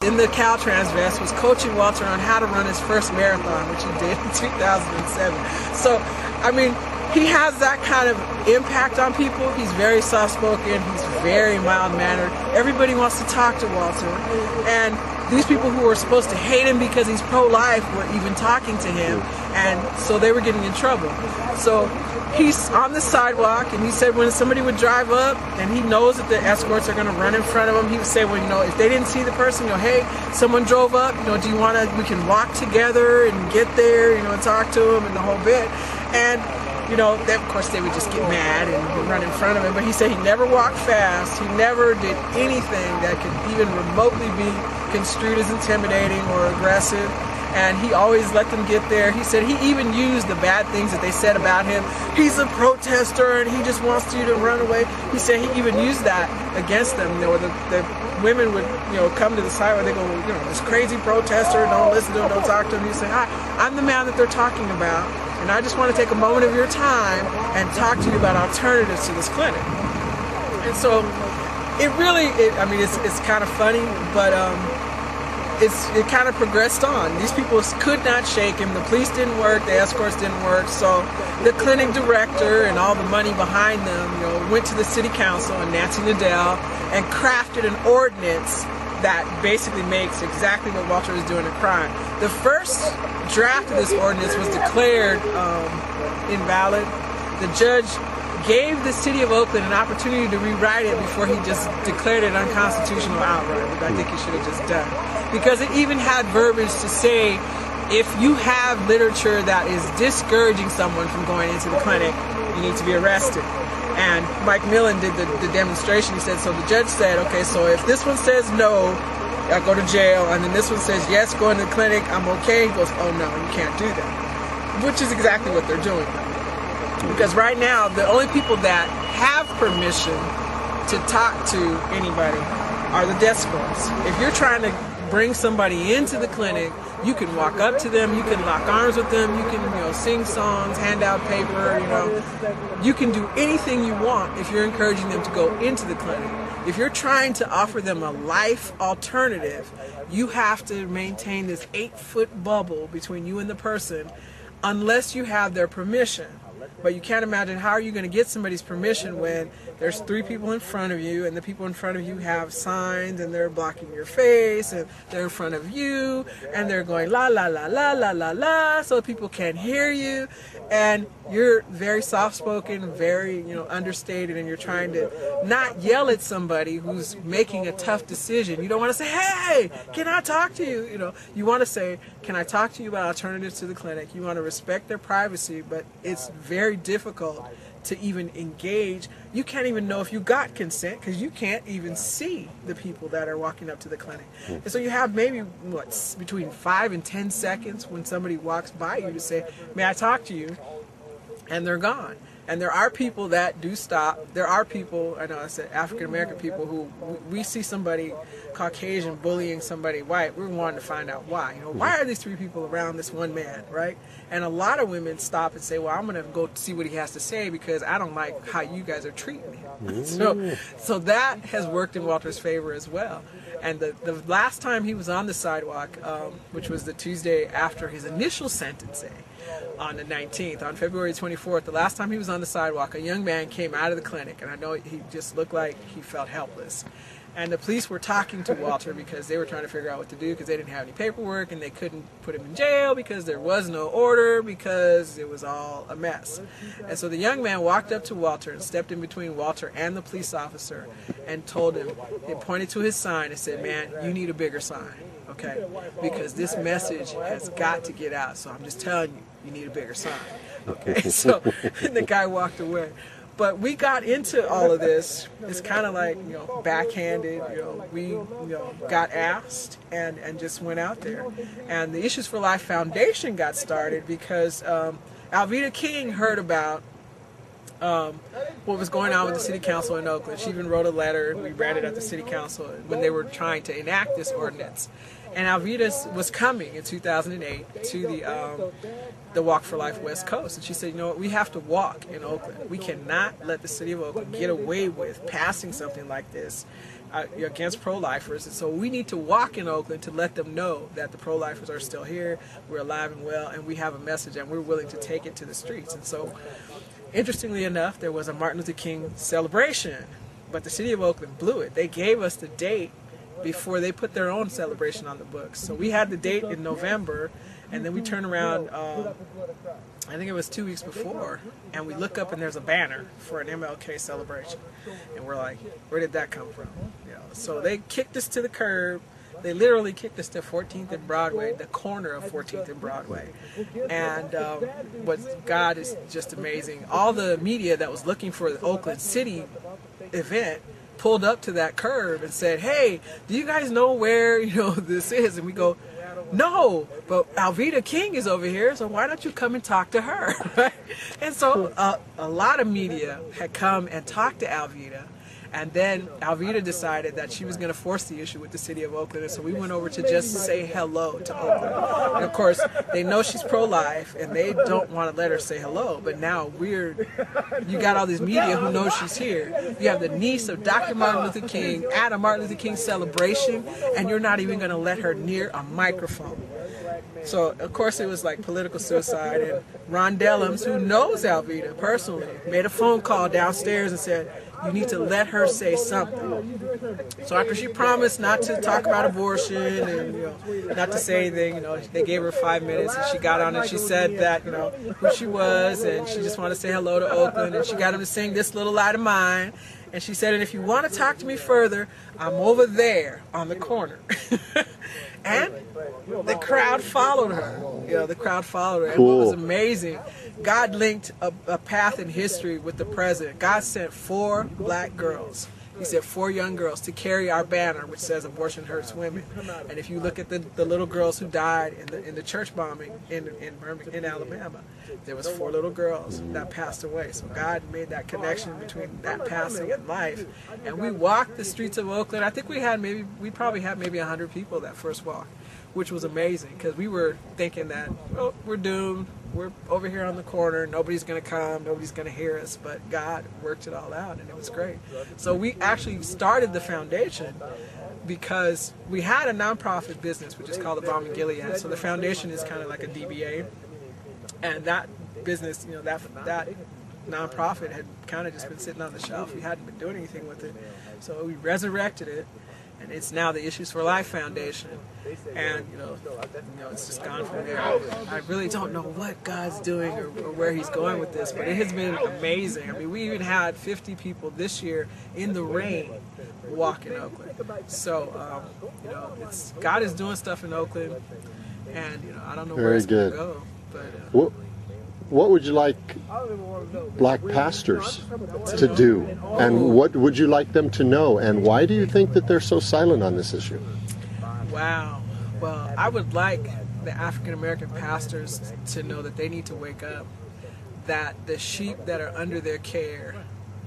in the Caltrans vest, was coaching Walter on how to run his first marathon, which he did in 2007. So, I mean, he has that kind of impact on people. He's very soft-spoken. He's very mild-mannered. Everybody wants to talk to Walter. And these people who were supposed to hate him because he's pro-life were even talking to him. And so they were getting in trouble. So he's on the sidewalk, and he said when somebody would drive up and he knows that the escorts are going to run in front of him, he would say, well, you know, if they didn't see the person, you know, hey, someone drove up, you know, do you want to, we can walk together and get there, you know, and talk to him and the whole bit. And you know, they, of course, they would just get mad and run in front of him. But he said he never walked fast. He never did anything that could even remotely be construed as intimidating or aggressive. And he always let them get there. He said he even used the bad things that they said about him. He's a protester and he just wants you to run away. He said he even used that against them. You know, the women would, you know, come to the sidewalk. They go, you know, this crazy protester, don't listen to him, don't talk to him. He said, hi, I'm the man that they're talking about. And I just want to take a moment of your time and talk to you about alternatives to this clinic. And so it really, I mean, it's kind of funny, but it kind of progressed on. These people could not shake him. The police didn't work. The escorts didn't work. So the clinic director and all the money behind them, you know, went to the city council and Nancy Nadell and crafted an ordinance that basically makes exactly what Walter was doing a crime. The first draft of this ordinance was declared invalid. The judge gave the city of Oakland an opportunity to rewrite it before he just declared it unconstitutional outright, which I think he should have just done. Because it even had verbiage to say, if you have literature that is discouraging someone from going into the clinic, you need to be arrested. And Mike Millen did the demonstration. He said, so the judge said, okay, so if this one says no, I go to jail, and then this one says yes, go into the clinic, I'm okay. He goes, oh no, you can't do that. Which is exactly what they're doing. Because right now, the only people that have permission to talk to anybody are the desk boys. If you're trying to bring somebody into the clinic, you can walk up to them, you can lock arms with them, you can, you know, sing songs, hand out paper, you know. You can do anything you want if you're encouraging them to go into the clinic. If you're trying to offer them a life alternative, you have to maintain this 8-foot bubble between you and the person unless you have their permission. But you can't imagine how are you going to get somebody's permission when there's 3 people in front of you and the people in front of you have signs and they're blocking your face and they're in front of you and they're going la la la la la la la so people can't hear you, and you're very soft-spoken, very, you know, understated, and you're trying to not yell at somebody who's making a tough decision. You don't want to say, hey, can I talk to you? You know, you want to say, can I talk to you about alternatives to the clinic? You want to respect their privacy, but it's very difficult to even engage. You can't even know if you got consent because you can't even see the people that are walking up to the clinic. And so you have maybe, what, between 5 and 10 seconds when somebody walks by you to say, may I talk to you? And they're gone. And there are people that do stop. There are people, I know I said African-American people, who we see somebody Caucasian bullying somebody white, we're wanting to find out why. You know, why are these 3 people around this one man, right? And a lot of women stop and say, well, I'm going to go see what he has to say because I don't like how you guys are treating him. So that has worked in Walter's favor as well. And the last time he was on the sidewalk, which was the Tuesday after his initial sentencing, on the 19th, on February 24th, the last time he was on the sidewalk, a young man came out of the clinic, and I know he just looked like he felt helpless. And the police were talking to Walter because they were trying to figure out what to do because they didn't have any paperwork and they couldn't put him in jail because there was no order because it was all a mess. And so the young man walked up to Walter and stepped in between Walter and the police officer and told him, he pointed to his sign and said, man, you need a bigger sign, okay? Because this message has got to get out. So I'm just telling you, you need a bigger sign, okay? So and the guy walked away. But we got into all of this. It's kind of like, you know, backhanded. You know, we, you know, got asked and just went out there. And the Issues4Life Foundation got started because Alveda King heard about what was going on with the city council in Oakland. She even wrote a letter. We read it at the city council when they were trying to enact this ordinance. And Alveda was coming in 2008 to the Walk for Life West Coast. And she said, you know what, we have to walk in Oakland. We cannot let the city of Oakland get away with passing something like this against pro-lifers, and so we need to walk in Oakland to let them know that the pro-lifers are still here, we're alive and well, and we have a message, and we're willing to take it to the streets. And so, interestingly enough, there was a Martin Luther King celebration, but the city of Oakland blew it. They gave us the date before they put their own celebration on the books. So we had the date in November, and then we turned around, I think it was 2 weeks before, and we look up and there's a banner for an MLK celebration. And we're like, where did that come from? You know, so they kicked us to the curb. They literally kicked us to 14th and Broadway, the corner of 14th and Broadway. And what God is just amazing. All the media that was looking for the Oakland City event pulled up to that curb and said, hey, do you guys know where, you know, this is? And we go, no, but Alveda King is over here, so why don't you come and talk to her? And so a lot of media had come and talked to Alveda, and then Alveda decided that she was going to force the issue with the city of Oakland, and so we went over to just say hello to Oakland. And of course, they know she's pro-life, and they don't want to let her say hello, but now you got all this media who knows she's here. You have the niece of Dr. Martin Luther King at a Martin Luther King celebration, and you're not even going to let her near a microphone. So, of course, it was like political suicide, and Ron Dellums, who knows Alveda personally, made a phone call downstairs and said, you need to let her say something. So after she promised not to talk about abortion and, you know, not to say anything, you know, they gave her 5 minutes, and she got on and she said that, you know, who she was, and she just wanted to say hello to Oakland, and she got him to sing This Little Light of Mine. And she said, and if you want to talk to me further, I'm over there on the corner. And the crowd followed her. You know, the crowd followed her. Cool. And what was amazing, God linked a path in history with the president. God sent 4 black girls. He said 4 young girls to carry our banner, which says abortion hurts women. And if you look at the little girls who died in the church bombing in Alabama, there was 4 little girls that passed away. So God made that connection between that passing and life. And we walked the streets of Oakland. I think we probably had maybe 100 people that first walk, which was amazing, because we were thinking that, oh, we're doomed. We're over here on the corner, nobody's going to come, nobody's going to hear us, but God worked it all out, and it was great. So we actually started the foundation because we had a nonprofit business, which is called the Balm and Gilead. So the foundation is kind of like a DBA, and that business, you know, that nonprofit had kind of just been sitting on the shelf. We hadn't been doing anything with it. So we resurrected it, and it's now the Issues4Life Foundation. And you know, it's just gone from there. I really don't know what God's doing or where He's going with this, but it has been amazing. I mean, we even had 50 people this year in the rain walk in Oakland. So you know, God is doing stuff in Oakland, and you know, I don't know where it's going to go. But what would you like black pastors to do, and what would you like them to know, and why do you think that they're so silent on this issue? Wow. Well, I would like the African American pastors to know that they need to wake up, that the sheep that are under their care,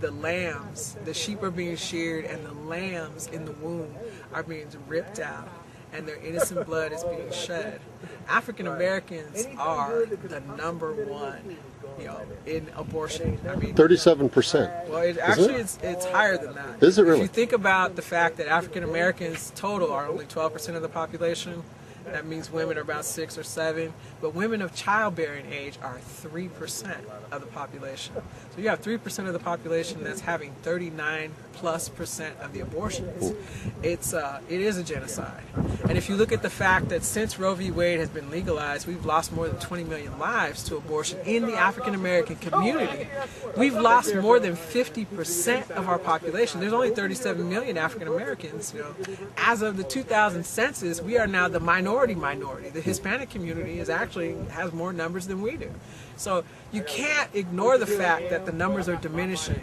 the lambs, the sheep are being sheared, and the lambs in the womb are being ripped out, and their innocent blood is being shed. African Americans are the #1, you know, in abortion. I mean, 37%. Well, it's higher than that. Is it really? If you think about the fact that African Americans total are only 12% of the population, that means women are about 6 or 7, but women of childbearing age are 3% of the population. So you have 3% of the population that's having 39+% of the abortions. It is a genocide. And if you look at the fact that since Roe v. Wade has been legalized, we've lost more than 20 million lives to abortion in the African American community. We've lost more than 50% of our population. There's only 37 million African Americans. You know, as of the 2000 census, we are now the minority. The Hispanic community has more numbers than we do. So you can't ignore the fact that the numbers are diminishing,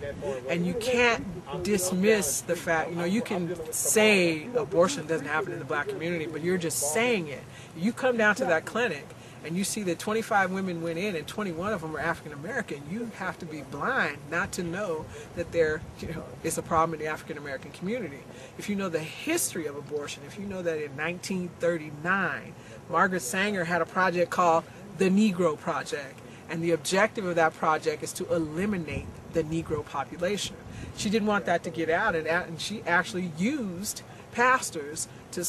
and you can't dismiss the fact, you know, you can say abortion doesn't happen in the black community, but you're just saying it. You come down to that clinic and you see that 25 women went in and 21 of them are African American, you have to be blind not to know that it's a problem in the African American community. If you know the history of abortion, if you know that in 1939, Margaret Sanger had a project called the Negro Project. And the objective of that project is to eliminate the Negro population. She didn't want that to get out, and she actually used pastors to